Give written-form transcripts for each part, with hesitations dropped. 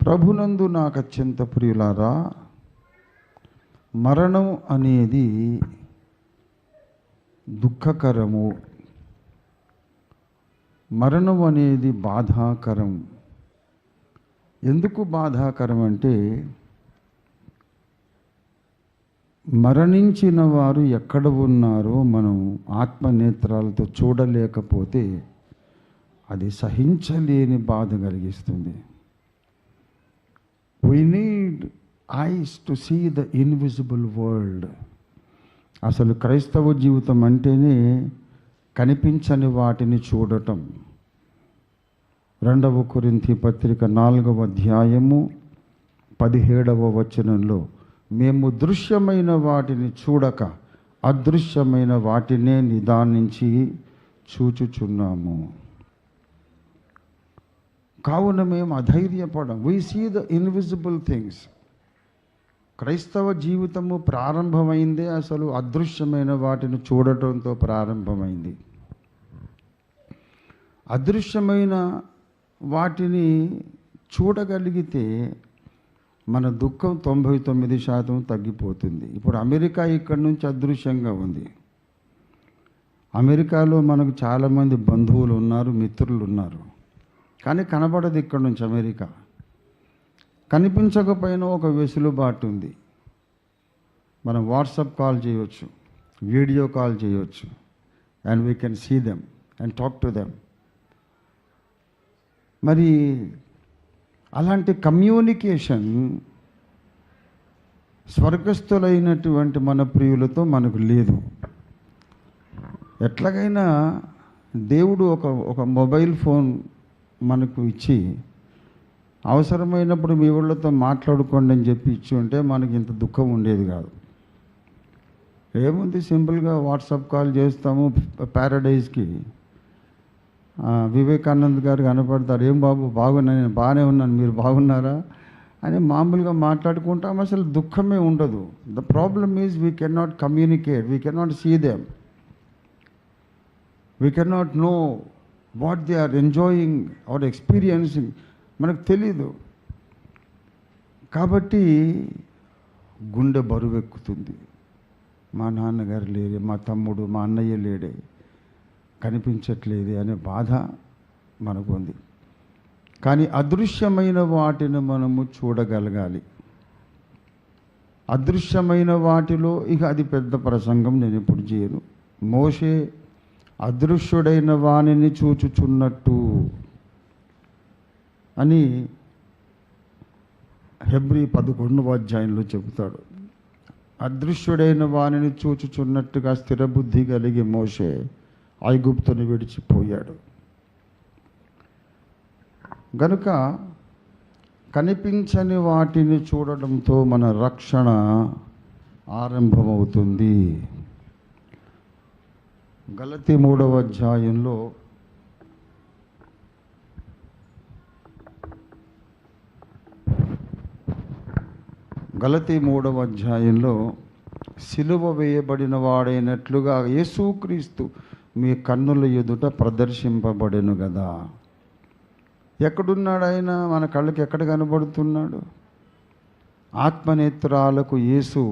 ప్రభునందు నాకు అత్యంత ప్రియులారా, మరణం అనేది దుఃఖకరము, మరణం అనేది బాధాకరం. ఎందుకు బాధాకరం అంటే, మరణించిన వారు ఎక్కడ ఉన్నారో మనం ఆత్మనేత్రాలతో చూడలేకపోతే అది సహించలేని బాధ కలిగిస్తుంది. We need eyes to see the invisible world. అసలు క్రైస్తవ జీవితం అంటేనే కనిపించని వాటిని చూడటం. 2వ కొరింథీ పత్రిక 4వ అధ్యాయము 17వ వచనంలో, మేము దృశ్యమైన వాటిని చూడక అదృశ్యమైన వాటినే నిదానించి చూచుచున్నాము. కావున మేము అధైర్యపడం. We see the invisible things. క్రైస్తవ జీవితము ప్రారంభమైందే అసలు అదృశ్యమైన వాటిని చూడటంతో ప్రారంభమైంది. అదృశ్యమైన వాటిని చూడగలిగితే మన దుఃఖం 99% తగ్గిపోతుంది. ఇప్పుడు అమెరికా ఇక్కడి నుంచి అదృశ్యంగా ఉంది. అమెరికాలో మనకు చాలామంది బంధువులు ఉన్నారు, మిత్రులు ఉన్నారు, కానీ కనబడదు ఇక్కడ నుంచి అమెరికా. కనిపించకపోయినా ఒక వెసులుబాటు ఉంది. మనం వాట్సాప్ కాల్ చేయవచ్చు, వీడియో కాల్ చేయవచ్చు, and we can see them and talk to them. మరి అలాంటి కమ్యూనికేషన్ స్వర్గస్థులైనటువంటి మన ప్రియులతో మనకు లేదు. ఎట్లాగైనా దేవుడు ఒక మొబైల్ ఫోన్ మనకు ఇచ్చి అవసరమైనప్పుడు మీ వాళ్ళతో మాట్లాడుకోండి అని చెప్పి ఇచ్చి ఉంటే మనకి ఇంత దుఃఖం ఉండేది కాదు. ఏముంది, సింపుల్గా వాట్సాప్ కాల్ చేస్తాము. ప్యారడైజ్కి వివేకానంద్ గారు కనపడతారు. ఏం బాబు బాగున్నా, నేను బాగానే ఉన్నాను, మీరు బాగున్నారా అని మామూలుగా మాట్లాడుకుంటాం. అసలు దుఃఖమే ఉండదు. The problem is we can not communicate, we can not see them, we can not know what they are enjoying or experiencing. మనకు తెలీదు. కాబట్టి గుండె బరువెక్కుతుంది. మా నాన్నగారు లేడే, మా తమ్ముడు, మా అన్నయ్య లేడే, కనిపించట్లేదే అనే బాధ మనకు ఉంది. కానీ అదృశ్యమైన వాటిని మనము చూడగలగాలి. అదృశ్యమైన వాటిలో ఇక అది పెద్ద ప్రసంగం నేను ఇప్పుడు చేయను. మోషే అదృశ్యుడైన వానిని చూచుచున్నట్టు అని హెబ్రీ 11వ అధ్యాయంలో చెబుతాడు. అదృశ్యుడైన వానిని చూచుచున్నట్టుగా స్థిరబుద్ధి కలిగి మోషే ఐగుప్తుని విడిచిపోయాడు. గనుక కనిపించని వాటిని చూడడంతో మన రక్షణ ఆరంభమవుతుంది. గలతీ 3వ అధ్యాయంలో సిలువ వేయబడిన వాడైనట్లుగా యేసుక్రీస్తు మీ కన్నుల ఎదుట ప్రదర్శింపబడెను కదా. ఎక్కడున్నాడు ఆయన? మన కళ్ళకి ఎక్కడ కనబడుతున్నాడు? ఆత్మనేత్రాలకు యేసు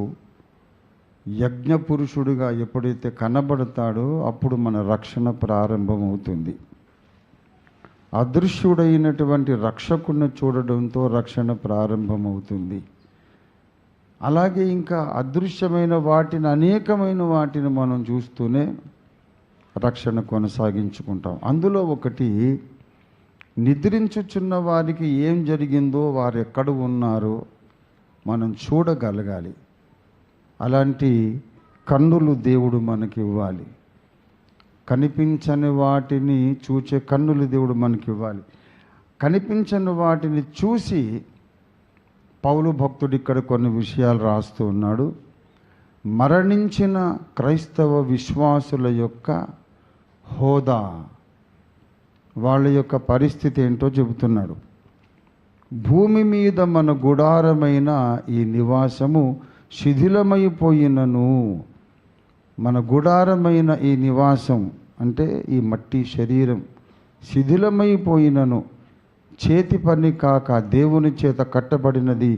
యజ్ఞపురుషుడిగా ఎప్పుడైతే కనబడతాడో అప్పుడు మన రక్షణ ప్రారంభమవుతుంది. అదృశ్యుడైనటువంటి రక్షకుని చూడడంతో రక్షణ ప్రారంభమవుతుంది. అలాగే ఇంకా అదృశ్యమైన వాటిని, అనేకమైన వాటిని మనం చూస్తూనే రక్షణ కొనసాగించుకుంటాం. అందులో ఒకటి, నిద్రించుచున్న వారికి ఏం జరిగిందో, వారు ఎక్కడ ఉన్నారో మనం చూడగలగాలి. అలాంటి కన్నులు దేవుడు మనకి ఇవ్వాలి. కనిపించని వాటిని చూచే కన్నులు దేవుడు మనకి ఇవ్వాలి. కనిపించని వాటిని చూసి పౌలు భక్తుడు ఇక్కడ కొన్ని విషయాలు రాస్తూ ఉన్నాడు. మరణించిన క్రైస్తవ విశ్వాసుల యొక్క హోదా, వాళ్ళ యొక్క పరిస్థితి ఏంటో చెబుతున్నాడు. భూమి మీద మన గుడారమైన ఈ నివాసము శిథిలమైపోయినను, మన గుడారమైన ఈ నివాసం అంటే ఈ మట్టి శరీరం శిథిలమైపోయినను చేతి పని కాక దేవుని చేత కట్టబడినది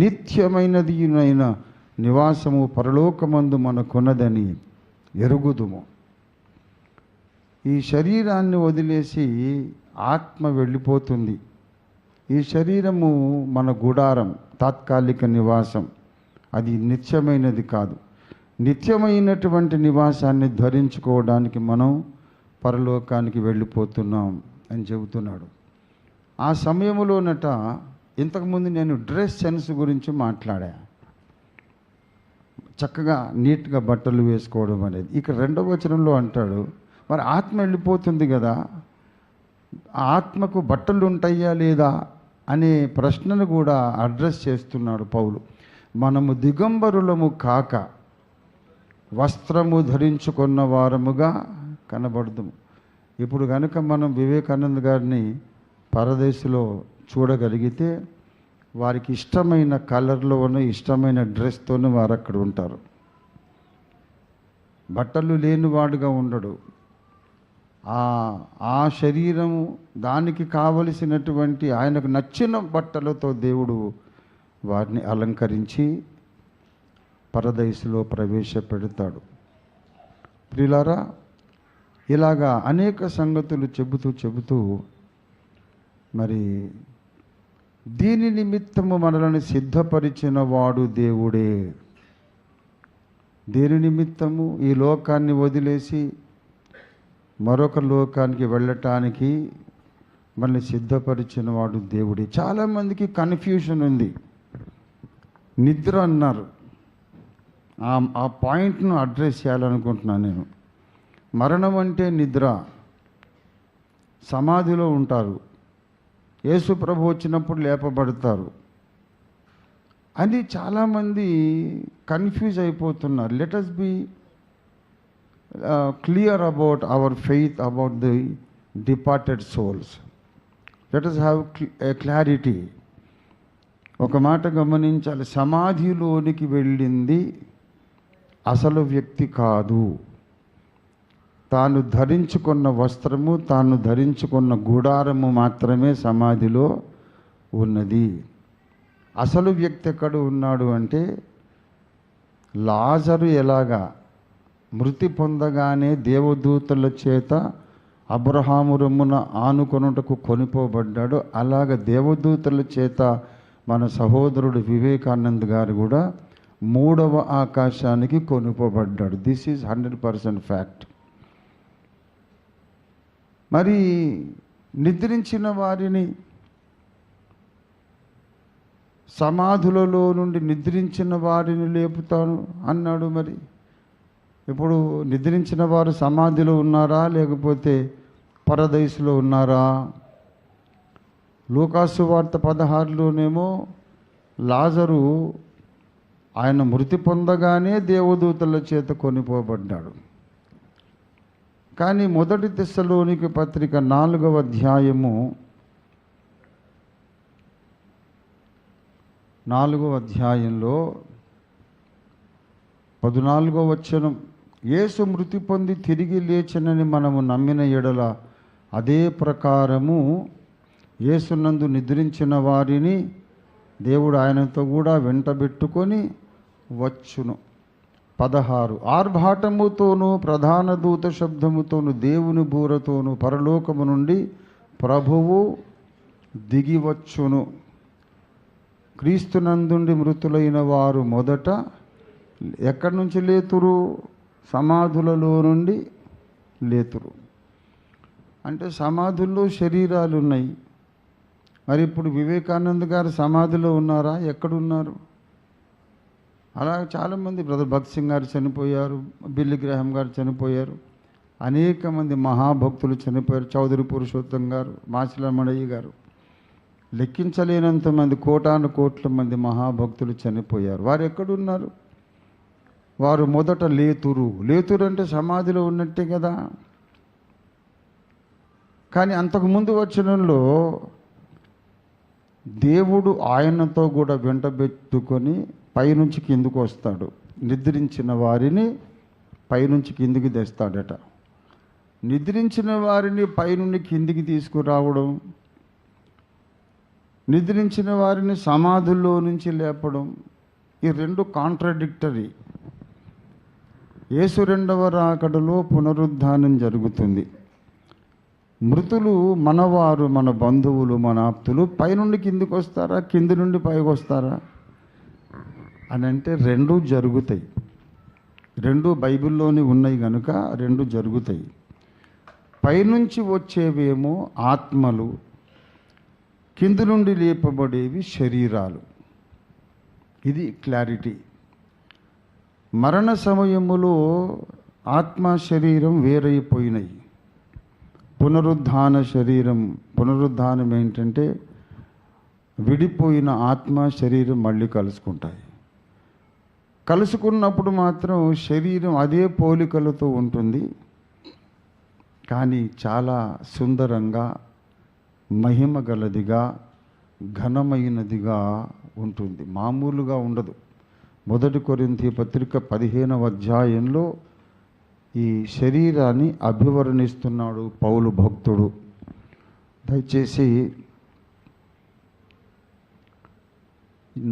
నిత్యమైనదినైన నివాసము పరలోకమందు మనకున్నదని ఎరుగుదుము. ఈ శరీరాన్ని వదిలేసి ఆత్మ వెళ్ళిపోతుంది. ఈ శరీరము మన గుడారం, తాత్కాలిక నివాసం, అది నిత్యమైనది కాదు. నిత్యమైనటువంటి నివాసాన్ని ధరించుకోవడానికి మనం పరలోకానికి వెళ్ళిపోతున్నాం అని చెబుతున్నాడు. ఆ సమయంలోనట ఇంతకుముందు నేను డ్రెస్ సెన్స్ గురించి మాట్లాడా, చక్కగా నీట్గా బట్టలు వేసుకోవడం అనేది. ఇక 2వ వచనంలో అంటాడు, మరి ఆత్మ వెళ్ళిపోతుంది కదా, ఆత్మకు బట్టలు ఉంటాయా లేదా అనే ప్రశ్నను కూడా అడ్రస్ చేస్తున్నాడు పౌలు. మనము దిగంబరులము కాక వస్త్రము ధరించుకున్న వారముగా కనబడదుము. ఇప్పుడు కనుక మనం వివేకానంద గారిని పరదేశంలో చూడగలిగితే వారికి ఇష్టమైన కలర్లో ఉన్న ఇష్టమైన డ్రెస్తోనే వారు అక్కడ ఉంటారు. బట్టలు లేనివాడుగా ఉండడు. ఆ శరీరము దానికి కావలసినటువంటి ఆయనకు నచ్చిన బట్టలతో దేవుడు వారిని అలంకరించి పరదేశంలో ప్రవేశపెడతాడు. ప్రియులారా, ఇలాగా అనేక సంగతులు చెబుతూ మరి దీని నిమిత్తము మనలను సిద్ధపరిచిన వాడు దేవుడే. దేని నిమిత్తము? ఈ లోకాన్ని వదిలేసి మరొక లోకానికి వెళ్ళటానికి మనల్ని సిద్ధపరిచిన వాడు దేవుడే. చాలామందికి కన్ఫ్యూషన్ ఉంది. నిద్ర అన్నారు, ఆ పాయింట్ను అడ్రస్ చేయాలనుకుంటున్నాను నేను. మరణం అంటే నిద్ర, సమాధిలో ఉంటారు, యేసు ప్రభు వచ్చినప్పుడు లేపబడతారు అని చాలామంది కన్ఫ్యూజ్ అయిపోతున్నారు. Let us be clear about our faith about the departed souls. Let us have a clarity. ఒక మాట గమనించాలి, సమాధిలోనికి వెళ్ళింది అసలు వ్యక్తి కాదు. తాను ధరించుకున్న వస్త్రము, తాను ధరించుకున్న గుడారము మాత్రమే సమాధిలో ఉన్నది. అసలు వ్యక్తి ఎక్కడ ఉన్నాడు అంటే, లాజరు ఎలాగా మృతి పొందగానే దేవదూతల చేత అబ్రహాము రొమ్మున ఆనుకొనుటకు కొనిపోబడ్డాడు, అలాగ దేవదూతల చేత మన సహోదరుడు వివేకానంద్ గారు కూడా 3వ ఆకాశానికి కొనిపోబడ్డాడు. This is 100% fact. మరి నిద్రించిన వారిని, సమాధులలో నుండి నిద్రించిన వారిని లేపుతాను అన్నాడు. మరి ఇప్పుడు నిద్రించిన వారు సమాధిలో ఉన్నారా లేకపోతే పరదేశంలో ఉన్నారా? లూకాసు వార్త 16లోనేమో లాజరు ఆయన మృతి పొందగానే దేవదూతల చేత కొనిపోబడ్డాడు. కానీ 1 తెస్సలోనిక పత్రిక 4వ అధ్యాయము 4వ అధ్యాయంలో 14వ వచనం, యేసు మృతి పొంది తిరిగి లేచనని మనము నమ్మిన ఎడల అదే ప్రకారము యేసునందు నిద్రించిన వారిని దేవుడు ఆయనతో కూడా వెంటబెట్టుకొని వచ్చును. 16 ఆర్భాటముతోనూ ప్రధాన దూత శబ్దముతోనూ దేవుని బూరతోనూ పరలోకము నుండి ప్రభువు దిగివచ్చును. క్రీస్తునందుండి మృతులైన వారు మొదట ఎక్కడి నుంచి లేతురు? సమాధులలో నుండి లేతురు. అంటే సమాధుల్లో శరీరాలు ఉన్నాయి. మరి ఇప్పుడు వివేకానంద్ గారు సమాధిలో ఉన్నారా? ఎక్కడున్నారు? అలా చాలామంది, బ్రదర్ భగత్ సింగ్ గారు చనిపోయారు, బిల్లి గ్రాహం గారు చనిపోయారు, అనేక మంది మహాభక్తులు చనిపోయారు, చౌదరి పురుషోత్తం గారు, మాచిలమణయ్య గారు, లెక్కించలేనంత మంది, కోటాను కోట్ల మంది మహాభక్తులు చనిపోయారు. వారు ఎక్కడున్నారు? వారు మొదట లేతురు. లేతురు అంటే సమాధిలో ఉన్నట్టే కదా. కానీ అంతకుముందు వచనంలో దేవుడు ఆయనతో కూడా వెంటబెట్టుకొని పైనుంచి కిందికి వస్తాడు. నిద్రించిన వారిని పైనుంచి కిందికి తెస్తాడట. నిద్రించిన వారిని పైనుండి కిందికి తీసుకురావడం నిద్రించిన వారిని సమాధుల్లో నుంచి లేపడం, ఈ రెండు కాంట్రాడిక్టరీ. యేసు రెండవ రాకడలో పునరుద్ధానం జరుగుతుంది. మృతులు మనవారు, మన బంధువులు, మన ఆప్తులు పైనుండి కిందికి వస్తారా, కింది నుండి పైకి వస్తారా అని అంటే రెండూ జరుగుతాయి. రెండు బైబిల్లోనే ఉన్నాయి కనుక రెండు జరుగుతాయి. పైనుంచి వచ్చేవేమో ఆత్మలు, కింది నుండి లేపబడేవి శరీరాలు. ఇది క్లారిటీ. మరణ సమయములో ఆత్మ శరీరం వేరైపోయినాయి. పునరుద్ధానం ఏంటంటే విడిపోయిన ఆత్మ శరీరం మళ్ళీ కలుసుకుంటాయి. కలుసుకున్నప్పుడు మాత్రం శరీరం అదే పోలికలతో ఉంటుంది, కానీ చాలా సుందరంగా, మహిమ గలదిగా, ఘనమైనదిగా ఉంటుంది. మామూలుగా ఉండదు. 1 కొరింథీ పత్రిక 15వ అధ్యాయంలో ఈ శరీరాన్ని అభివర్ణిస్తున్నాడు పౌలు భక్తుడు. దయచేసి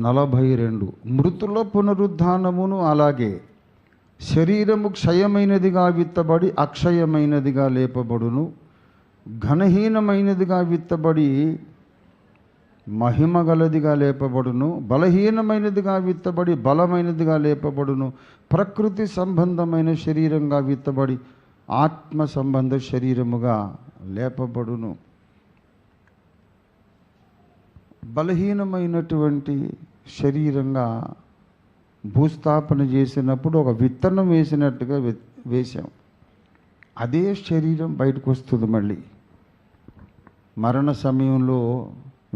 42. మృతుల పునరుద్ధానమును అలాగే శరీరము క్షయమైనదిగా విత్తబడి అక్షయమైనదిగా లేపబడును, ఘనహీనమైనదిగా విత్తబడి మహిమ గలదిగా లేపబడును, బలహీనమైనదిగా విత్తబడి బలమైనదిగా లేపబడును, ప్రకృతి సంబంధమైన శరీరంగా విత్తబడి ఆత్మ సంబంధ శరీరముగా లేపబడును. బలహీనమైనటువంటి శరీరంగా భూస్థాపన చేసినప్పుడు ఒక విత్తనం వేసినట్టుగా వేశాం. అదే శరీరం బయటకు వస్తుంది. మళ్ళీ మరణ సమయంలో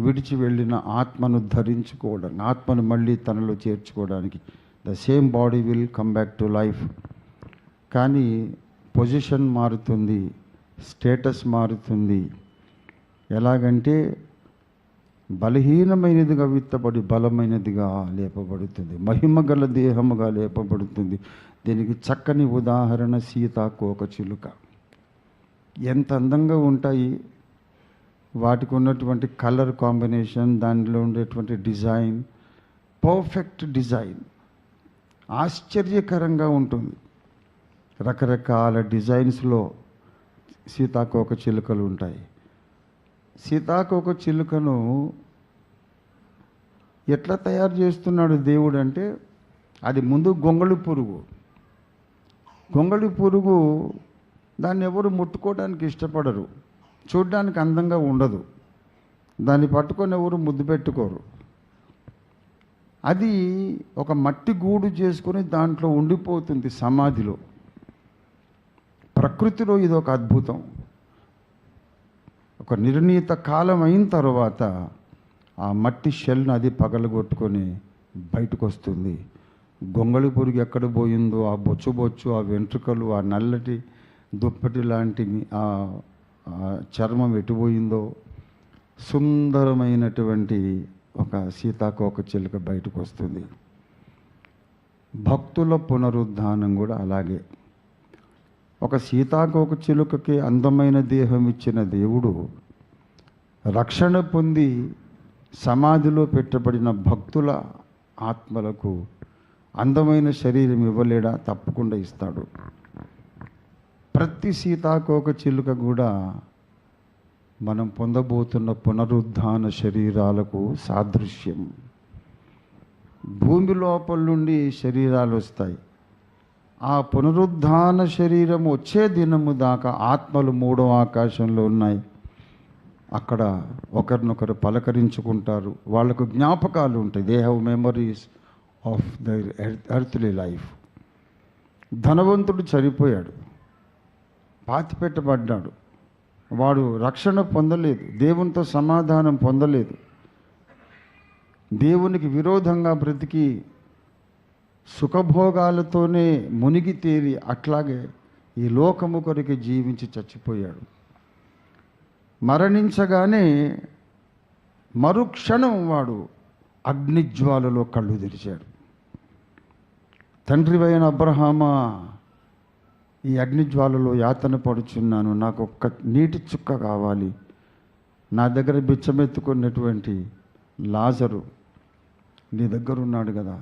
విడిచి వెళ్ళిన ఆత్మను ధరించుకోవడం, ఆత్మను మళ్ళీ తనలో చేర్చుకోవడానికి the same body will come back to life. కానీ పొజిషన్ మారుతుంది, స్టేటస్ మారుతుంది. ఎలాగంటే బలహీనమైనదిగా విత్తబడి బలమైనదిగా లేపబడుతుంది, మహిమ గల దేహముగా లేపబడుతుంది. దీనికి చక్కని ఉదాహరణ సీతాకోకచిలుక. ఎంత అందంగా ఉంటాయి వాటికి ఉన్నటువంటి కలర్ కాంబినేషన్, దానిలో ఉండేటువంటి డిజైన్, పర్ఫెక్ట్ డిజైన్, ఆశ్చర్యకరంగా ఉంటుంది. రకరకాల డిజైన్స్లో సీతాకోకచిలుకలు ఉంటాయి. సీతాకోకచిలుకను ఎట్లా తయారు చేస్తున్నాడు దేవుడు అంటే, అది ముందు గొంగళి పురుగు. గొంగళి పురుగు దాన్ని ఎవరు ముట్టుకోవడానికి ఇష్టపడరు, చూడ్డానికి అందంగా ఉండదు, దాన్ని పట్టుకొని ఎవరు ముద్దు పెట్టుకోరు. అది ఒక మట్టి గూడు చేసుకొని దాంట్లో ఉండిపోతుంది సమాధిలో. ప్రకృతిలో ఇది ఒక అద్భుతం. ఒక నిర్ణీత కాలం అయిన తర్వాత ఆ మట్టి షెల్ను అది పగలగొట్టుకొని బయటకు వస్తుంది. గొంగళి పురుగు ఎక్కడ పోయిందో, ఆ బొచ్చు, ఆ వెంట్రుకలు, ఆ నల్లటి దుప్పటి లాంటి ఆ చర్మం ఎటుపోయిందో, సుందరమైనటువంటి ఒక సీతాకోకచిలుక బయటకు వస్తుంది. భక్తుల పునరుద్ధానం కూడా అలాగే. ఒక సీతాకోకచిలుకకి అందమైన దేహం ఇచ్చిన దేవుడు రక్షణ పొంది సమాధిలో పెట్టబడిన భక్తుల ఆత్మలకు అందమైన శరీరం ఇవ్వలేడా? తప్పకుండా ఇస్తాడు. ప్రతి సీతాకోకచిలుక కూడా మనం పొందబోతున్న పునరుద్ధాన శరీరాలకు సాదృశ్యం. భూమి లోపల నుండి శరీరాలు వస్తాయి. ఆ పునరుద్ధాన శరీరం వచ్చే దినము దాకా ఆత్మలు 3వ ఆకాశంలో ఉన్నాయి. అక్కడ ఒకరినొకరు పలకరించుకుంటారు. వాళ్ళకు జ్ఞాపకాలు ఉంటాయి. They have memories of their earthly life. ధనవంతుడు చనిపోయాడు, పాతిపెట్టబడ్డాడు. వాడు రక్షణ పొందలేదు, దేవునితో సమాధానం పొందలేదు, దేవునికి విరోధంగా బ్రతికి సుఖభోగాలతోనే మునిగి తేలి అట్లాగే ఈ లోకము కొరకు జీవించి చచ్చిపోయాడు. మరణించగానే మరుక్షణం వాడు అగ్నిజ్వాలలో కళ్ళు తెరిచాడు. తండ్రివైన అబ్రహామా, ఈ అగ్నిజ్వాలలో యాతన పడుచున్నాను, నాకు ఒక్క నీటి చుక్క కావాలి. నా దగ్గర బిచ్చమెత్తుకున్నటువంటి లాజరు నీ దగ్గర ఉన్నాడు కదా,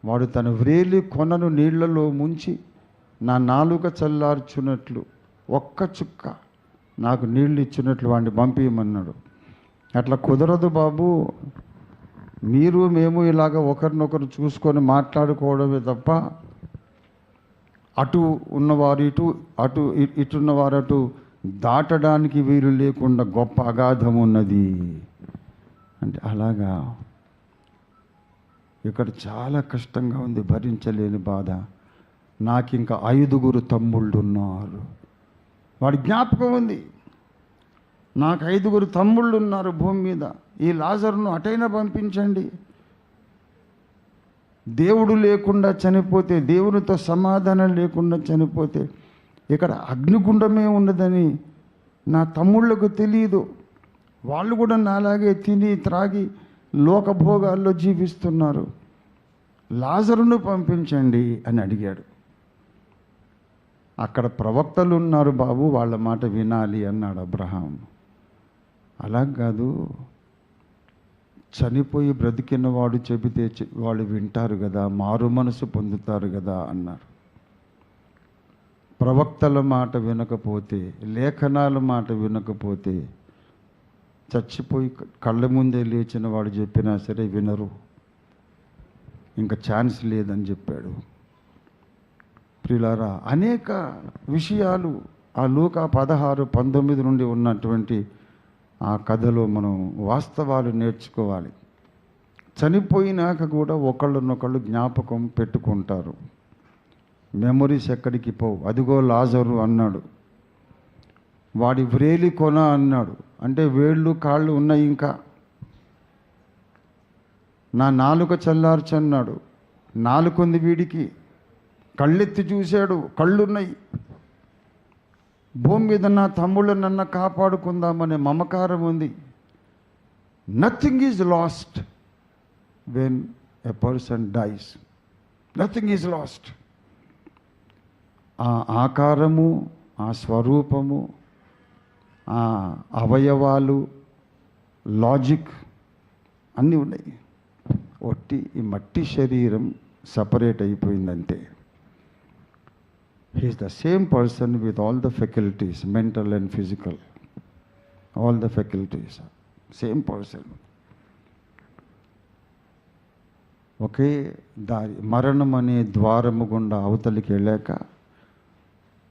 వాడు తన వ్రేలి కొనను నీళ్లలో ముంచి నా నాలుక చల్లార్చున్నట్లు ఒక్క చుక్క నాకు నీళ్ళు ఇచ్చినట్లు వాడిని పంపించమన్నాడు. అట్లా కుదరదు బాబు, మీరు మేము ఇలాగ ఒకరినొకరు చూసుకొని మాట్లాడుకోవడమే తప్ప అటు ఉన్నవారు అటు ఇటున్నవారు అటు దాటడానికి వీలు లేకుండా గొప్ప అగాధం ఉన్నది అంటే అలాగా. ఇక్కడ చాలా కష్టంగా ఉంది, భరించలేని బాధ. నాకు ఇంకా 5 తమ్ముళ్ళు ఉన్నారు. వాడి జ్ఞాపకం ఉంది, నాకు 5 తమ్ముళ్ళు ఉన్నారు భూమి మీద, ఈ లాజరును అటైనా పంపించండి. దేవుడు లేకుండా చనిపోతే, దేవునితో సమాధానం లేకుండా చనిపోతే ఇక్కడ అగ్నిగుండమే ఉన్నదని నా తమ్ముళ్ళకు తెలియదు. వాళ్ళు కూడా నాలాగే తిని త్రాగి లోకభోగాల్లో జీవిస్తున్నారు. లాజరును పంపించండి అని అడిగాడు. అక్కడ ప్రవక్తలు ఉన్నారు బాబు, వాళ్ళ మాట వినాలి అన్నాడు అబ్రహాం. అలా కాదు, చనిపోయి బ్రతికిన వాడు చెబితే వాళ్ళు వింటారు కదా, మారు మనసు పొందుతారు కదా అన్నారు. ప్రవక్తల మాట వినకపోతే, లేఖనాల మాట వినకపోతే, చచ్చిపోయి కళ్ళ ముందే లేచిన వాడు చెప్పినా సరే వినరు, ఇంకా ఛాన్స్ లేదని చెప్పాడు. ప్రియులారా, అనేక విషయాలు ఆ లూకా 16:19 నుండి ఉన్నటువంటి ఆ కథలో మనం వాస్తవాలు నేర్చుకోవాలి. చనిపోయినాక కూడా ఒకళ్ళనొకళ్ళు జ్ఞాపకం పెట్టుకుంటారు. మెమొరీస్ ఎక్కడికి పోవు. అదిగో లాజరు అన్నాడు, వాడి వ్రేలి కొన అన్నాడు, అంటే వేళ్ళు కాళ్ళు ఉన్నాయి, ఇంకా నా నాలుక చల్లార్చు అన్నాడు, నాలుకుంది వీడికి, కళ్ళెత్తి చూశాడు, కళ్ళున్నాయి. భూమి మీద నా తమ్ముళ్ళు నన్ను కాపాడుకుందామనే మమకారం ఉంది. Nothing is lost when a person dice, nothing is lost. ఆ ఆకారము, ఆ స్వరూపము, ఆ అవయవాలు, లాజిక్ అన్నీ ఉన్నాయి. ఈ మట్టి శరీరం separate అయిపోయిందంతే. He is the same person with all the faculties, mental and physical, all the faculties, same person. ఒకే దారి, మరణం అనే ద్వారము గుండా అవతలికి వెళ్ళాక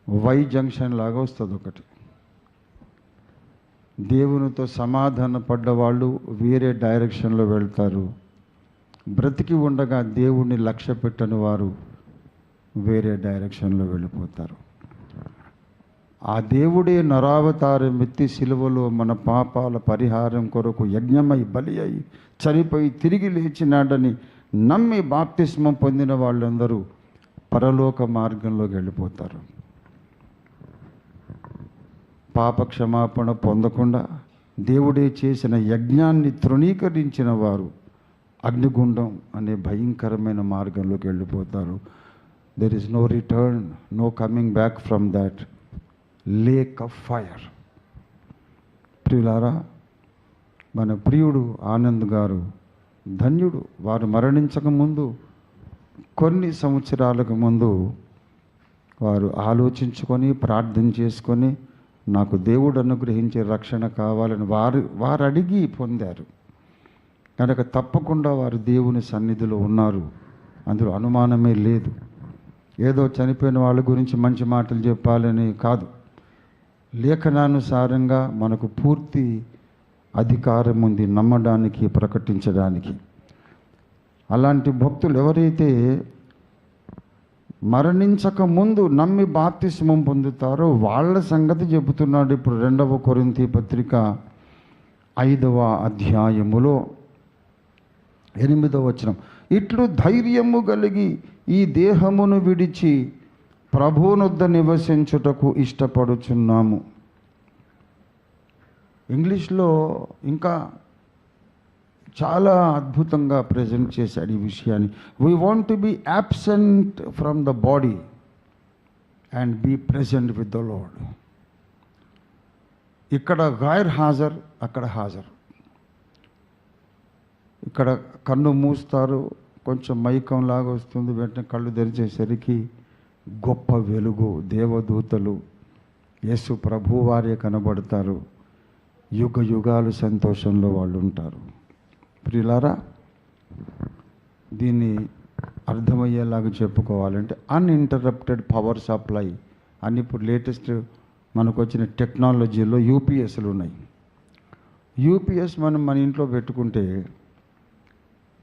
వై జంక్షన్ లాగా వస్తుంది ఒకటి. దేవునితో సమాధాన పడ్డవాళ్ళు వేరే డైరెక్షన్లో వెళ్తారు, బ్రతికి ఉండగా దేవుణ్ణి లక్ష్య పెట్టని వారు వేరే డైరెక్షన్లో వెళ్ళిపోతారు. ఆ దేవుడే నరావతారం ఎత్తి సిలువలో మన పాపాల పరిహారం కొరకు యజ్ఞమై బలి అయి చనిపోయి తిరిగి లేచినాడని నమ్మి బాప్తిస్మం పొందిన వాళ్ళందరూ పరలోక మార్గంలోకి వెళ్ళిపోతారు. పాప క్షమాపణ పొందకుండా దేవుడే చేసిన యజ్ఞాన్ని తృణీకరించిన వారు అగ్నిగుండం అనే భయంకరమైన మార్గంలోకి వెళ్ళిపోతారు. There is no return, no coming back from that lake of fire. ప్రియులారా, మన ప్రియుడు ఆనంద్ గారు ధన్యుడు. వారు మరణించక ముందు, కొన్ని సంవత్సరాలకు ముందు వారు ఆలోచించుకొని ప్రార్థన చేసుకొని నాకు దేవుడు అనుగ్రహించే రక్షణ కావాలని వారు అడిగి పొందారు కనుక తప్పకుండా వారు దేవుని సన్నిధిలో ఉన్నారు, అందులో అనుమానమే లేదు. ఏదో చనిపోయిన వాళ్ళ గురించి మంచి మాటలు చెప్పాలని కాదు, లేఖనానుసారంగా మనకు పూర్తి అధికారం ఉంది నమ్మడానికి, ప్రకటించడానికి. అలాంటి భక్తులు ఎవరైతే మరణించక ముందు నమ్మి బాప్తిస్మం పొందుతారో వాళ్ళ సంగతి చెబుతున్నాడు ఇప్పుడు 2వ కొరింథీ పత్రిక 5వ అధ్యాయములో 8వ వచనం. ఇట్లు ధైర్యము కలిగి ఈ దేహమును విడిచి ప్రభువునొద్ద నివసించుటకు ఇష్టపడుచున్నాము. ఇంగ్లీష్లో ఇంకా చాలా అద్భుతంగా ప్రజెంట్ చేశాడు ఈ విషయాన్ని. We want to be absent from the body and be present with the lord. ఇక్కడ గైర్ హాజర్, అక్కడ హాజర్. ఇక్కడ కన్ను మూస్తారు, కొంచెం మైకం లాగా వస్తుంది, వెంటనే కళ్ళు తెరిచేసరికి గొప్ప వెలుగు, దేవదూతలు యేసు ప్రభువారే కనబడతారు. యుగ యుగాలు సంతోషంలో వాళ్ళు ఉంటారు. ప్రియులారా, దీన్ని అర్థమయ్యేలాగా చెప్పుకోవాలంటే అన్ఇంటరప్టెడ్ పవర్ సప్లై అని ఇప్పుడు లేటెస్ట్ మనకు వచ్చిన టెక్నాలజీలో యూపీఎస్లు ఉన్నాయి. యూపీఎస్ మనం మన ఇంట్లో పెట్టుకుంటే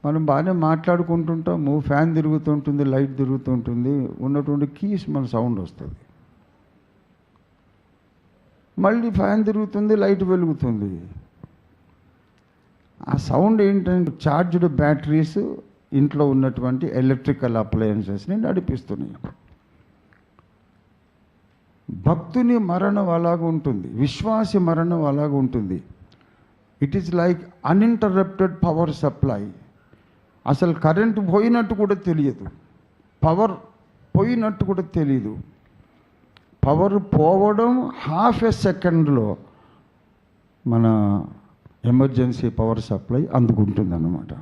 మనం బాగానే మాట్లాడుకుంటుంటాము, ఫ్యాన్ తిరుగుతుంటుంది, లైట్ తిరుగుతుంటుంది, ఉన్నటువంటి కీస్ మన సౌండ్ వస్తుంది. మళ్ళీ ఫ్యాన్ తిరుగుతుంది, లైట్ వెలుగుతుంది. ఆ సౌండ్ ఏంటంటే ఛార్జ్డ్ బ్యాటరీస్ ఇంట్లో ఉన్నటువంటి ఎలక్ట్రికల్ అప్లయన్సెస్ని నడిపిస్తున్నాయి. భక్తుని మరణం అలాగ ఉంటుంది, విశ్వాసి మరణం అలాగ ఉంటుంది. It is like uninterrupted power supply. అసలు కరెంటు పోయినట్టు కూడా తెలియదు, పవర్ పోయినట్టు కూడా తెలియదు. పవర్ పోవడం హాఫ్ ఎ సెకండ్లో మన ఎమర్జెన్సీ పవర్ సప్లై అందుకుంటుంది అన్నమాట.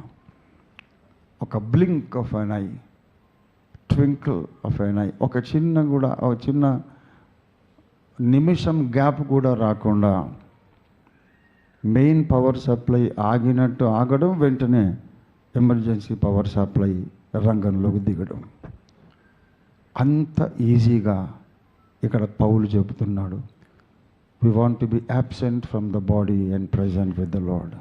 ఒక blink of an eye, twinkle of an eye, ఒక చిన్న నిమిషం గ్యాప్ కూడా రాకుండా మెయిన్ పవర్ సప్లై ఆగినట్టు ఆగడం, వెంటనే ఎమర్జెన్సీ పవర్ సప్లై రంగంలోకి దిగడం. అంత ఈజీగా ఇక్కడ పౌలు చెబుతున్నాడు, we want to be absent from the body and present with the lord.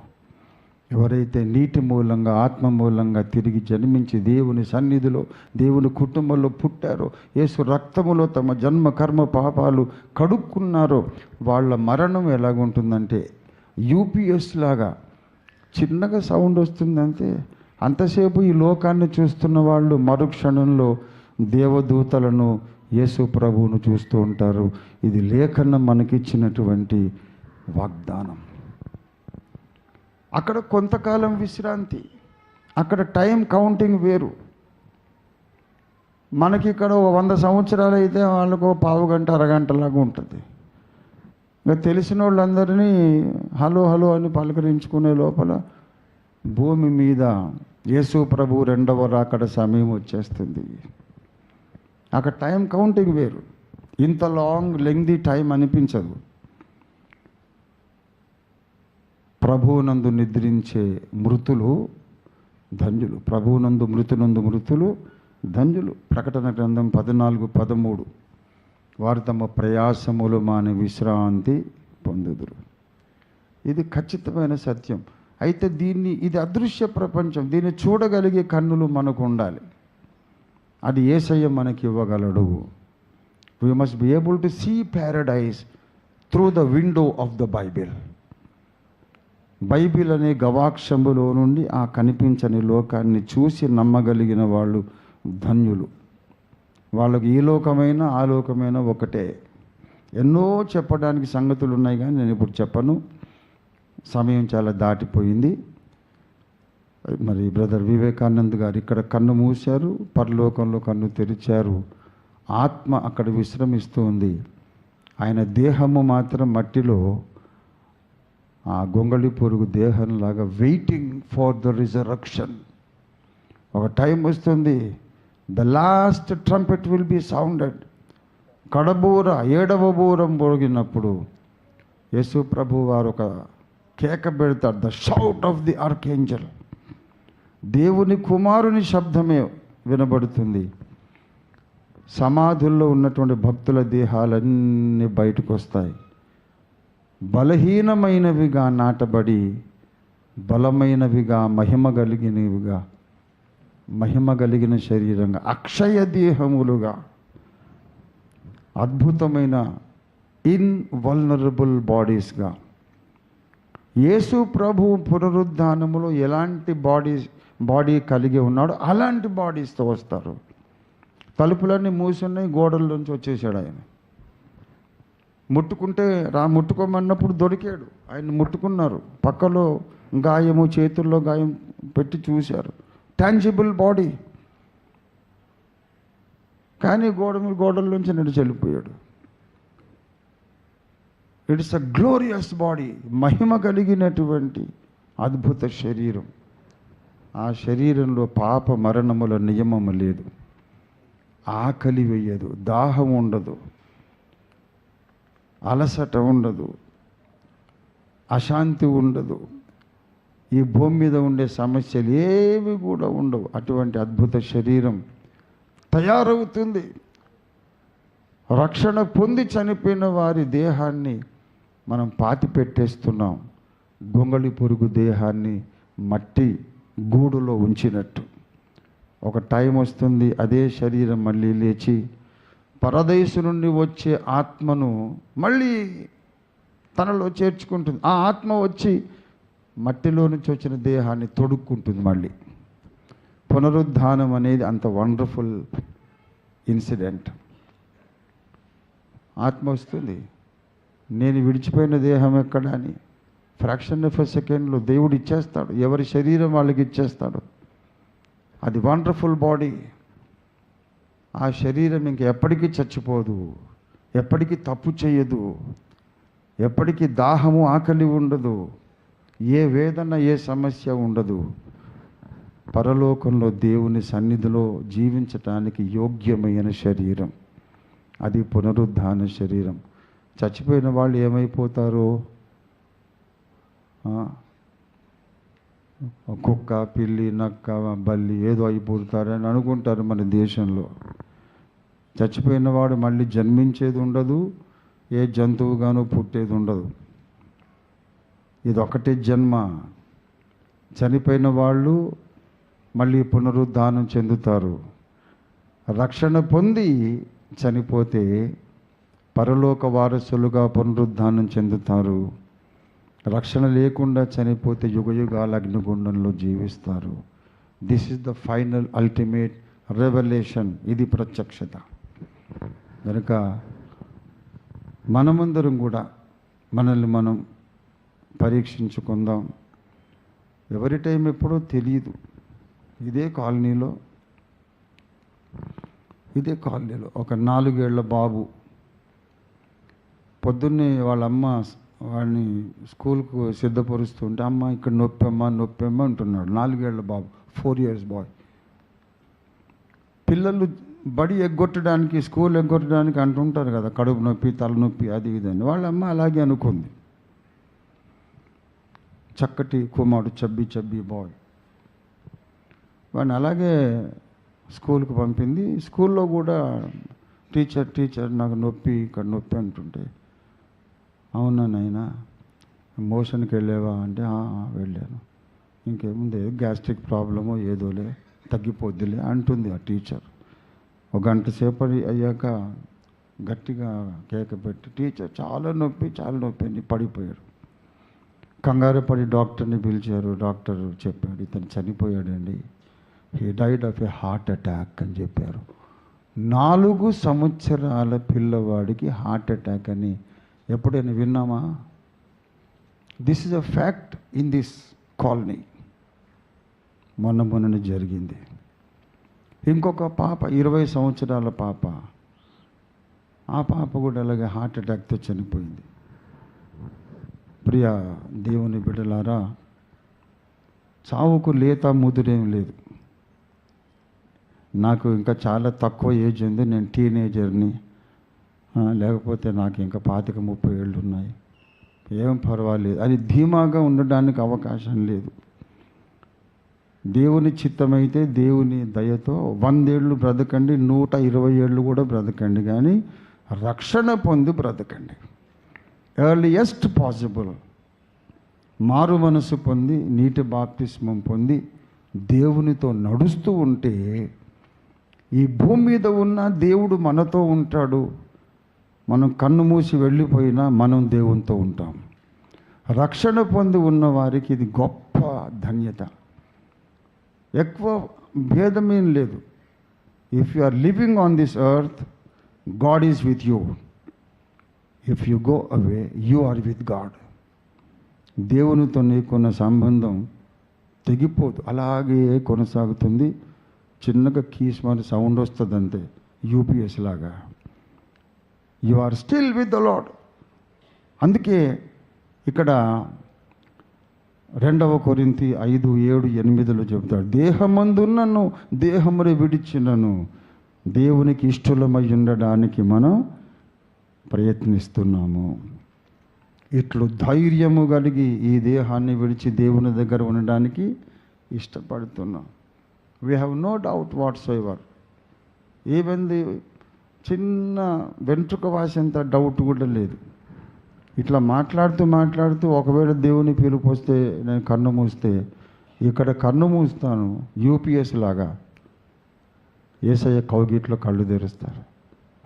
ఎవరైతే నీటి మూలంగా, ఆత్మ మూలంగా తిరిగి జన్మించి దేవుని సన్నిధిలో, దేవుని కుటుంబంలో పుట్టారో, యేసు రక్తములో తమ జన్మ కర్మ పాపాలు కడుక్కున్నారో, వాళ్ళ మరణం ఎలాగుంటుందంటే యూపీఎస్ లాగా చిన్నగా సౌండ్ వస్తుందంటే, అంతసేపు ఈ లోకాన్ని చూస్తున్న వాళ్ళు మరుక్షణంలో దేవదూతలను, యేసు ప్రభువును చూస్తూ ఉంటారు. ఇది లేఖనం మనకిచ్చినటువంటి వాగ్దానం. అక్కడ కొంతకాలం విశ్రాంతి, అక్కడ టైం కౌంటింగ్ వేరు. మనకి ఇక్కడ 100 సంవత్సరాలు అయితే వాళ్ళకు పావు గంట, అరగంటలాగా ఉంటుంది. ఇంకా తెలిసిన వాళ్ళందరినీ హలో హలో అని పలకరించుకునే లోపల భూమి మీద యేసు ప్రభు రెండవ రాకడ సమయం వచ్చేస్తుంది. అక్కడ టైం కౌంటింగ్ వేరు. ఇంత లెంగ్దీ టైం అనిపించదు. ప్రభువునందు నిద్రించే మృతులు ధన్యులు, ప్రభువునందు మృతులు ధన్యులు. ప్రకటన గ్రంథం 14:13, వారు తమ ప్రయాసములు మాని విశ్రాంతి పొందుదురు. ఇది ఖచ్చితమైన సత్యం. అయితే ఇది అదృశ్య ప్రపంచం, దీన్ని చూడగలిగే కన్నులు మనకు ఉండాలి. అది యేసయ్య మనకి ఇవ్వగలడు. We must be able to see paradise through the window of the Bible. Bible అనే గవాక్షములో నుండి ఆ కనిపించని లోకాన్ని చూసి నమ్మగలిగిన వాళ్ళు ధన్యులు. వాళ్ళకి ఈ లోకమైన ఆ లోకమైన ఒకటే. ఎన్నో చెప్పడానికి సంగతులు ఉన్నాయి, కానీ నేను ఇప్పుడు చెప్పను, సమయం చాలా దాటిపోయింది. మరి బ్రదర్ వివేకానంద్ గారు ఇక్కడ కన్ను మూశారు, పరలోకంలో కన్ను తెరిచారు. ఆత్మ అక్కడ విశ్రమిస్తూ ఉంది. ఆయన దేహము మాత్రం మట్టిలో ఆ గొంగళి పురుగు దేహంలాగా వెయిటింగ్ ఫర్ ద రిజరక్షన్. ఒక టైం వస్తుంది, the last trumpet will be sounded. కడబూర 7వ బూరం మోగినప్పుడు యేసు ప్రభు వారు ఒక కేక పెడతారు, the shout of the archangel. దేవుని కుమారుని శబ్దమే వినబడుతుంది. సమాధుల్లో ఉన్నటువంటి భక్తుల దేహాలన్నీ బయటకు వస్తాయి. బలహీనమైనవిగా నాటబడి బలమైనవిగా మహిమ కలిగిన శరీరంగా, అక్షయ దేహములుగా, అద్భుతమైన ఇన్వల్నరబుల్ బాడీస్గా. యేసు ప్రభు పునరుద్ధానములో ఎలాంటి బాడీ కలిగి ఉన్నాడో అలాంటి బాడీస్తో వస్తారు. తలుపులన్నీ మూసున్నాయి, గోడల్లోంచి వచ్చేసాడు ఆయన. ముట్టుకోమన్నప్పుడు దొరికాడు, ఆయన ముట్టుకున్నారు. పక్కలో గాయము, చేతుల్లో గాయం పెట్టి చూశారు. టాంజిబుల్ బాడీ, కానీ గోడల్లోంచి నడిచి వెళ్ళిపోయాడు. ఇట్స్ అ గ్లోరియస్ బాడీ, మహిమ కలిగినటువంటి అద్భుత శరీరం. ఆ శరీరంలో పాప మరణముల నియమము లేదు. ఆకలి వేయదు, దాహం ఉండదు, అలసట ఉండదు, అశాంతి ఉండదు. ఈ భూమి మీద ఉండే సమస్యలు ఏవి కూడా ఉండవు. అటువంటి అద్భుత శరీరం తయారవుతుంది. రక్షణ పొంది చనిపోయిన వారి దేహాన్ని మనం పాతి పెట్టేస్తున్నాం, గొంగళి పురుగు దేహాన్ని మట్టి గూడులో ఉంచినట్టు. ఒక టైం వస్తుంది, అదే శరీరం మళ్ళీ లేచి పరదేశు నుండి వచ్చే ఆత్మను మళ్ళీ తనలో చేర్చుకుంటుంది. ఆ ఆత్మ వచ్చి మట్టిలో నుంచి వచ్చిన దేహాన్ని తొడుక్కుంటుంది మళ్ళీ. పునరుద్ధానం అనేది అంత వండర్ఫుల్ ఇన్సిడెంట్. ఆత్మ వస్తుంది, నేను విడిచిపోయిన దేహం ఎక్కడ అని ఫ్రాక్షన్ ఆఫ్ ఎ సెకండ్లో దేవుడు ఇచ్చేస్తాడు. ఎవరి శరీరం వాళ్ళకి ఇచ్చేస్తాడు. అది వండర్ఫుల్ బాడీ. ఆ శరీరం ఇంక ఎప్పటికీ చచ్చిపోదు, ఎప్పటికీ తప్పు చేయదు, ఎప్పటికీ దాహము ఆకలి ఉండదు, ఏ వేదన ఏ సమస్య ఉండదు. పరలోకంలో దేవుని సన్నిధిలో జీవించటానికి యోగ్యమైన శరీరం అది పునరుద్ధాన శరీరం. చచ్చిపోయిన వాళ్ళు ఏమైపోతారో, కుక్క, పిల్లి, నక్క, బల్లి ఏదో అయిపోతారని అనుకుంటారు మన దేశంలో. చచ్చిపోయిన వాడు మళ్ళీ జన్మించేది ఉండదు, ఏ జంతువుగానో పుట్టేది ఉండదు. ఇది ఒకటే జన్మ. చనిపోయిన వాళ్ళు మళ్ళీ పునరుద్ధానం చెందుతారు. రక్షణ పొంది చనిపోతే పరలోక వారసులుగా పునరుద్ధానం చెందుతారు. రక్షణ లేకుండా చనిపోతే యుగయుగాల అగ్నిగుండంలో జీవిస్తారు. This is the final ultimate revolution. ఇది ప్రత్యక్షత. కనుక మనమందరం కూడా మనల్ని మనం పరీక్షించుకుందాం. ఎవరి టైం ఎప్పుడో తెలియదు. ఇదే కాలనీలో ఒక 4 ఏళ్ల బాబు పొద్దున్నే వాళ్ళ అమ్మ వాడిని స్కూల్కు సిద్ధపరుస్తుంటే, అమ్మ ఇక్కడ నొప్పి అమ్మ అంటున్నాడు. 4 ఏళ్ల బాబు, 4 years బాయ్. పిల్లలు బడి ఎగ్గొట్టడానికి, స్కూల్ ఎగ్గొట్టడానికి అంటుంటారు కదా, కడుపు నొప్పి, తలనొప్పి, అది ఇదని. వాళ్ళ అమ్మ అలాగే అనుకుంది. చక్కటి కుమారుడు, చబ్బీ బాయ్. వాడిని అలాగే స్కూల్కి పంపింది. స్కూల్లో కూడా టీచర్ నాకు నొప్పి, ఇక్కడ నొప్పి అంటుంటే, అవునా నాయనా మోషన్కి వెళ్ళావా అంటే, వెళ్ళాను. ఇంకేముంది, గ్యాస్ట్రిక్ ప్రాబ్లమో ఏదోలే, తగ్గిపోద్దిలే అంటుంది ఆ టీచర్. ఒక గంట సేపు అయ్యాక గట్టిగా కేక పెట్టి, టీచర్ చాలా నొప్పి అని పడిపోయాడు. కంగారు పడి డాక్టర్ని పిలిచారు. డాక్టర్ చెప్పాడు, ఇతను చనిపోయాడండి, he died of a heart attack అని చెప్పారు. 4 సంవత్సరాల పిల్లవాడికి హార్ట్ అటాక్ అని ఎప్పుడైనా విన్నామా? This is a fact in this colony. మొన్ననే జరిగింది. ఇంకొక పాప, 20 సంవత్సరాల పాప, ఆ పాప కూడా అలాగే హార్ట్ అటాక్తో చనిపోయింది. ప్రియ దేవుని బిడ్డలారా, చావుకు లేత ముదురేం లేదు. నాకు ఇంకా చాలా తక్కువ ఏజ్ ఉంది, నేను టీనేజర్ని, లేకపోతే నాకు ఇంకా 25-30 ఏళ్ళు ఉన్నాయి, ఏం పర్వాలేదు అని ధీమాగా ఉండడానికి అవకాశం లేదు. దేవుని చిత్తమైతే దేవుని దయతో 100 ఏళ్ళు బ్రతకండి, 120 ఏళ్ళు కూడా బ్రతకండి, కానీ రక్షణ పొంది బ్రతకండి. ఎర్లియెస్ట్ పాసిబుల్ మారు మనసు పొంది, నీటి బాప్తిస్మం పొంది దేవునితో నడుస్తూ ఉంటే ఈ భూమి మీద ఉన్న దేవుడు మనతో ఉంటాడు. మనం కన్ను మూసి వెళ్ళిపోయినా మనం దేవునితో ఉంటాం. రక్షణ పొంది ఉన్న వారికి ఇది గొప్ప ధన్యత. ఎక్కువ భేదమేం లేదు. If you are living on this earth, God is with you. If you go away, you are with God. దేవునితో నీకున్న సంబంధం తెగిపోదు, అలాగే కొనసాగుతుంది. చిన్నగా కీస్ మరి సౌండ్ వస్తుంది అంతే, యూపీఎస్ లాగా. You are still with the lord. అందుకే ఇక్కడ 2 కొరింథీ 5:7-8 చెబుతాడు, దేహమందున్నను దేహమును విడిచినను దేవునికి ఇష్టలమై ఉండడానికి మనం ప్రయత్నిస్తున్నాము. ఇట్లు ధైర్యము కలిగి ఈ దేహాన్ని విడిచి దేవుని దగ్గర ఉండడానికి ఇష్టపడుతున్నాం. We have no doubt whatsoever. ఏమంది చిన్న వెంట్రుక వాసేంత డౌట్ కూడా లేదు. ఇట్లా మాట్లాడుతూ ఒకవేళ దేవుని పిలుపు వస్తే నేను కన్ను మూస్తే ఇక్కడ కన్ను మూస్తాను, యూపీఎస్ లాగా యేసయ్య కౌగిట్లో కళ్ళు తెరుస్తారు.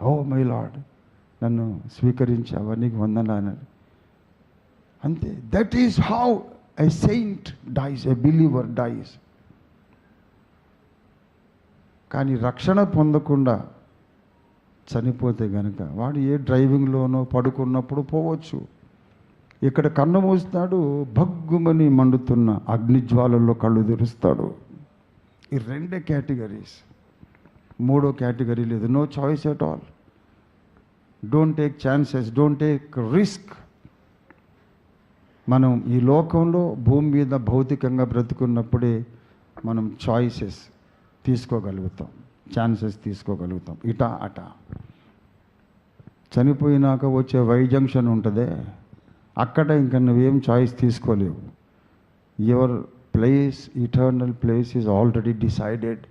ఓ మై లార్డ్, నన్ను స్వీకరించావా, నీకు వందనాలు. అంతే. That is how a saint dies, a believer dies. కానీ రక్షణ పొందకుండా చనిపోతే కనుక వాడు ఏ డ్రైవింగ్లోనో పడుకున్నప్పుడు పోవచ్చు. ఇక్కడ కన్ను మూస్తాడు, భగ్గుమని మండుతున్న అగ్నిజ్వాలల్లో కళ్ళు తెరుస్తాడు. ఈ 2 కేటగిరీస్. 3వ కేటగిరీ లేదు. No choice at all. Don't take chances, don't take risk. మనం ఈ లోకంలో భూమి మీద భౌతికంగా బ్రతుకున్నప్పుడే మనం చాయిసెస్ తీసుకోగలుగుతాం, ఛాన్సెస్ తీసుకోగలుగుతాం. ఇటా అటా. చనిపోయినాక వచ్చే వై జంక్షన్ ఉంటుందే, అక్కడ ఇంకా నువ్వేం చాయిస్ తీసుకోలేవు. Your place, eternal place is already decided.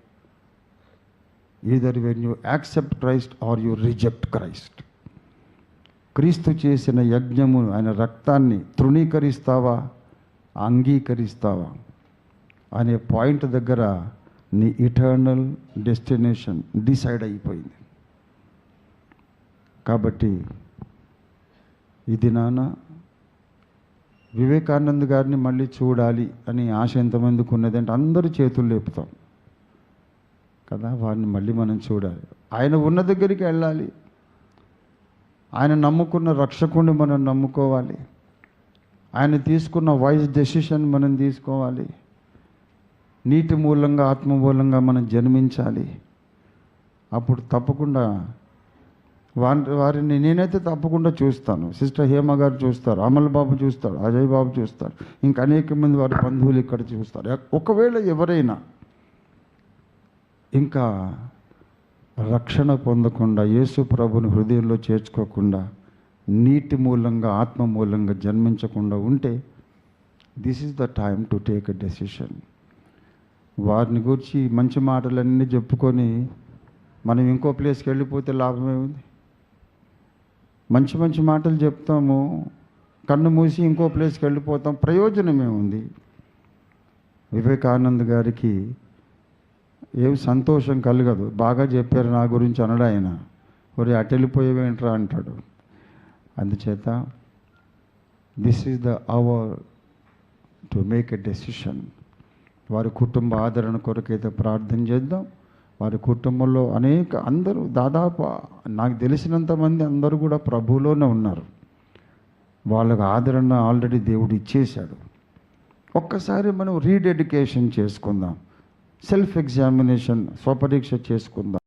Either when you accept Christ or you reject Christ. క్రీస్తు చేసిన యజ్ఞము, ఆయన రక్తాన్ని తృణీకరిస్తావా, అంగీకరిస్తావా అనే పాయింట్ దగ్గర నీ ఇటర్నల్ డెస్టినేషన్ డిసైడ్ అయిపోయింది. కాబట్టి ఇది నాన్న వివేకానంద్ గారిని మళ్ళీ చూడాలి అని ఆశ ఎంతమందికి ఉన్నదంటే అందరూ చేతులు లేపుతాం కదా. వారిని మళ్ళీ మనం చూడాలి. ఆయన ఉన్న దగ్గరికి వెళ్ళాలి. ఆయన నమ్ముకున్న రక్షకుడిని మనం నమ్ముకోవాలి. ఆయన తీసుకున్న వైజ్ డెసిషన్ మనం తీసుకోవాలి. నీటి మూలంగా, ఆత్మ మూలంగా మనం జన్మించాలి. అప్పుడు తప్పకుండా వారిని నేనైతే తప్పకుండా చూస్తాను. సిస్టర్ హేమ గారు చూస్తారు, అమల్ బాబు చూస్తాడు, అజయ్ బాబు చూస్తారు, ఇంకా అనేక మంది వారి బంధువులు ఇక్కడ చూస్తారు. ఒకవేళ ఎవరైనా ఇంకా రక్షణ పొందకుండా, యేసు ప్రభుని హృదయంలో చేర్చుకోకుండా, నీటి మూలంగా, ఆత్మ మూలంగా జన్మించకుండా ఉంటే this is the time to take a decision. వారిని గురించి మంచి మాటలన్నీ చెప్పుకొని మనం ఇంకో ప్లేస్కి వెళ్ళిపోతే లాభమే ఉంది. మంచి మంచి మాటలు చెప్తాము, కన్ను మూసి ఇంకో ప్లేస్కి వెళ్ళిపోతాం, ప్రయోజనమే ఉంది. వివేకానంద్ గారికి ఏం సంతోషం కలగదు. బాగా చెప్పారు నా గురించి అనడు ఆయన. ఒరే అటు వెళ్ళిపోయేవేంట్రా అంటాడు. అందుచేత this is the hour to make a decision. వారి కుటుంబ ఆదరణ కొరకైతే ప్రార్థన చేద్దాం. వారి కుటుంబంలో అందరూ దాదాపు నాకు తెలిసినంత మంది అందరూ కూడా ప్రభువులోనే ఉన్నారు. వాళ్ళకు ఆదరణ ఆల్రెడీ దేవుడు ఇచ్చేశాడు. ఒక్కసారి మనం రీడెడికేషన్ చేసుకుందాం, సెల్ఫ్ ఎగ్జామినేషన్, స్వపరీక్ష చేసుకుందాం.